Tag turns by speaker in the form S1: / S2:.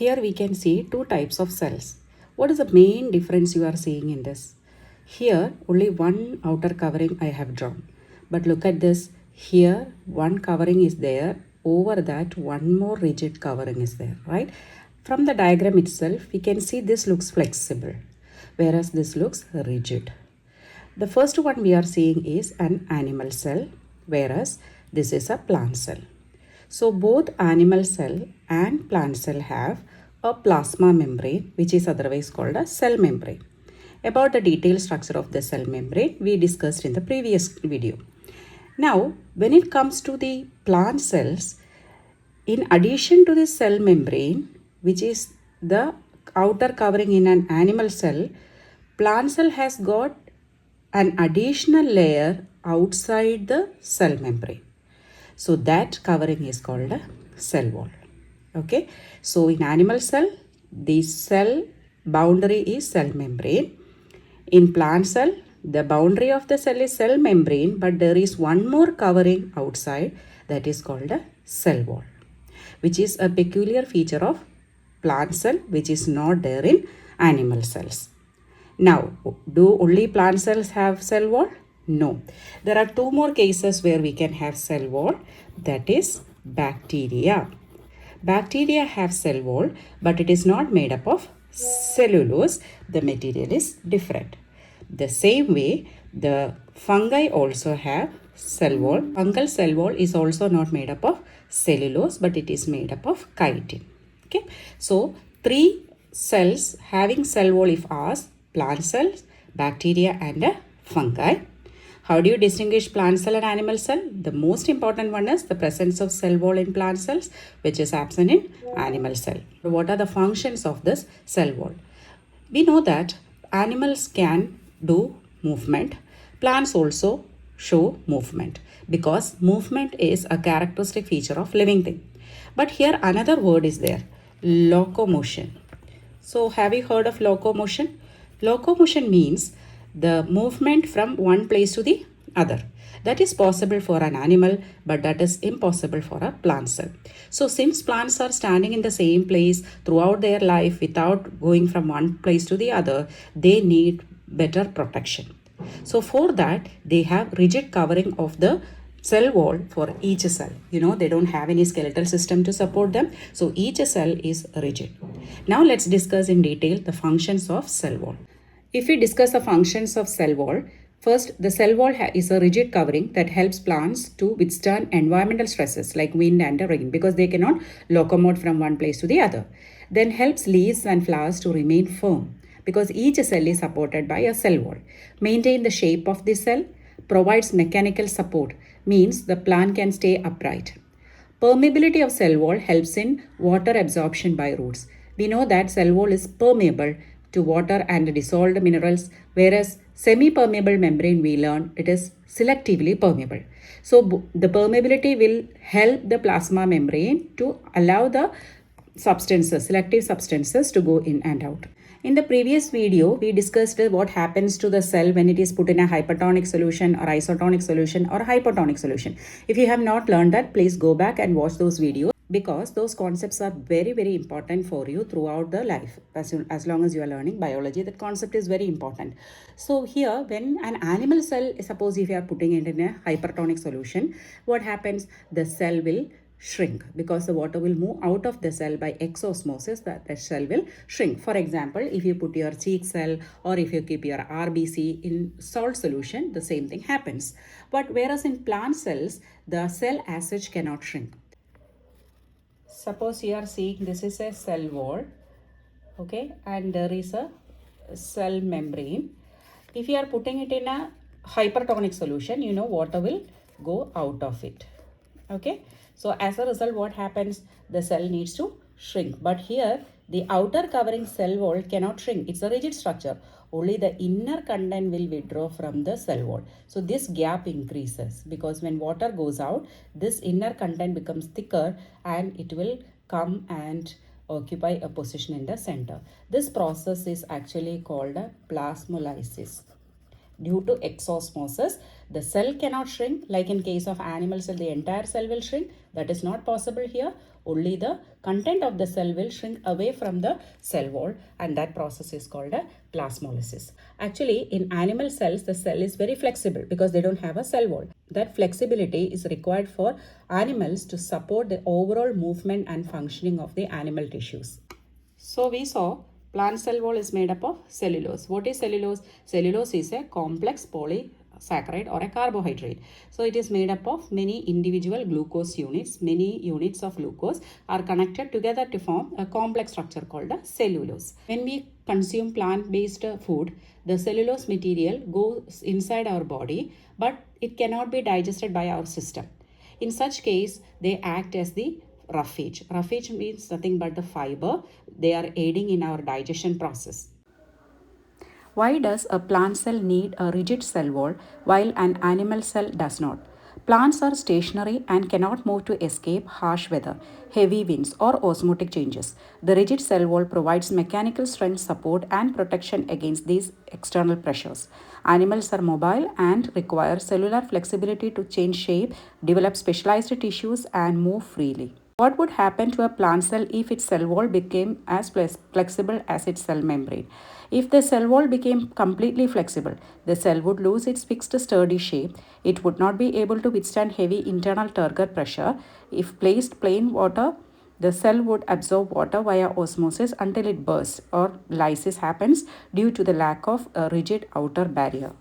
S1: Here we can see two types of cells. What is the main difference you are seeing in this? Here only one outer covering I have drawn. But look at this. Here one covering is there. Over that one more rigid covering is there, right? From the diagram itself, we can see this looks flexible, whereas this looks rigid. The first one we are seeing is an animal cell, whereas this is a plant cell. So both animal cell and plant cell have a plasma membrane, which is otherwise called a cell membrane. About the detailed structure of the cell membrane, we discussed in the previous video. Now, when it comes to the plant cells, in addition to the cell membrane, which is the outer covering in an animal cell, plant cell has got an additional layer outside the cell membrane. So that covering is called a cell wall. Okay. So in animal cell, the cell boundary is cell membrane. In plant cell, the boundary of the cell is cell membrane, but there is one more covering outside that is called a cell wall, which is a peculiar feature of plant cell which is not there in animal cells. Now, do only plant cells have cell wall? No. There are two more cases where we can have cell wall, that is bacteria. Bacteria have cell wall, but it is not made up of cellulose. The material is different. The same way, the fungi also have cell wall. Fungal cell wall is also not made up of cellulose, but it is made up of chitin. Okay. So, three cells having cell wall if asked: plant cells, bacteria and fungi. How do you distinguish plant cell and animal cell? The most important one is the presence of cell wall in plant cells, which is absent in animal cell. What are the functions of this cell wall? We know that animals can do movement. Plants also show movement because movement is a characteristic feature of living thing. But here another word is there, locomotion. So have you heard of locomotion? Locomotion means the movement from one place to the other. That is possible for an animal, but that is impossible for a plant cell. So since plants are standing in the same place throughout their life without going from one place to the other, they need better protection. So for that, they have rigid covering of the cell wall for each cell. They don't have any skeletal system to support them. So each cell is rigid. Now let's discuss in detail the functions of cell wall. If we discuss the functions of cell wall, first, the cell wall is a rigid covering that helps plants to withstand environmental stresses like wind and rain because they cannot locomote from one place to the other. Then helps leaves and flowers to remain firm because each cell is supported by a cell wall. Maintain the shape of the cell, provides mechanical support, means the plant can stay upright. Permeability of cell wall helps in water absorption by roots. We know that cell wall is permeable to water and dissolved minerals, whereas semi-permeable membrane we learned it is selectively permeable. So the permeability will help the plasma membrane to allow the substances, selective substances to go in and out. In the previous video, we discussed what happens to the cell when it is put in a hypertonic solution or isotonic solution or hypotonic solution. If you have not learned that, please go back and watch those videos because those concepts are very, very important for you throughout the life. As long as you are learning biology, that concept is very important. So here, when an animal cell, suppose if you are putting it in a hypertonic solution, what happens? The cell will shrink because the water will move out of the cell by exosmosis. That the cell will shrink. For example, if you put your cheek cell or if you keep your RBC in salt solution, the same thing happens. But whereas in plant cells, the cell as such cannot shrink. Suppose you are seeing this is a cell wall, okay, and there is a cell membrane. If you are putting it in a hypertonic solution, water will go out of it. Okay, so as a result, what happens? The cell needs to shrink. But here, the outer covering cell wall cannot shrink. It's a rigid structure. Only the inner content will withdraw from the cell wall. So this gap increases because when water goes out, this inner content becomes thicker and it will come and occupy a position in the center. This process is actually called a plasmolysis. Due to exosmosis, the cell cannot shrink. Like in case of animal cell, the entire cell will shrink. That is not possible here. only the content of the cell will shrink away from the cell wall, and that process is called a plasmolysis. Actually, in animal cells, the cell is very flexible because they don't have a cell wall. That flexibility is required for animals to support the overall movement and functioning of the animal tissues. So we saw plant cell wall is made up of cellulose. What is cellulose? Cellulose is a complex polysaccharide or a carbohydrate. So it is made up of many individual glucose units. Many units of glucose are connected together to form a complex structure called a cellulose. When we consume plant-based food, the cellulose material goes inside our body, but it cannot be digested by our system. In such case, they act as the roughage. Roughage means nothing but the fiber. They are aiding in our digestion process. Why does a plant cell need a rigid cell wall while an animal cell does not? Plants are stationary and cannot move to escape harsh weather, heavy winds, or osmotic changes. The rigid cell wall provides mechanical strength support and protection against these external pressures. Animals are mobile and require cellular flexibility to change shape, develop specialized tissues, and move freely. What would happen to a plant cell if its cell wall became as flexible as its cell membrane? If the cell wall became completely flexible, the cell would lose its fixed sturdy shape. It would not be able to withstand heavy internal turgor pressure. If placed plain water, the cell would absorb water via osmosis until it bursts or lysis happens due to the lack of a rigid outer barrier.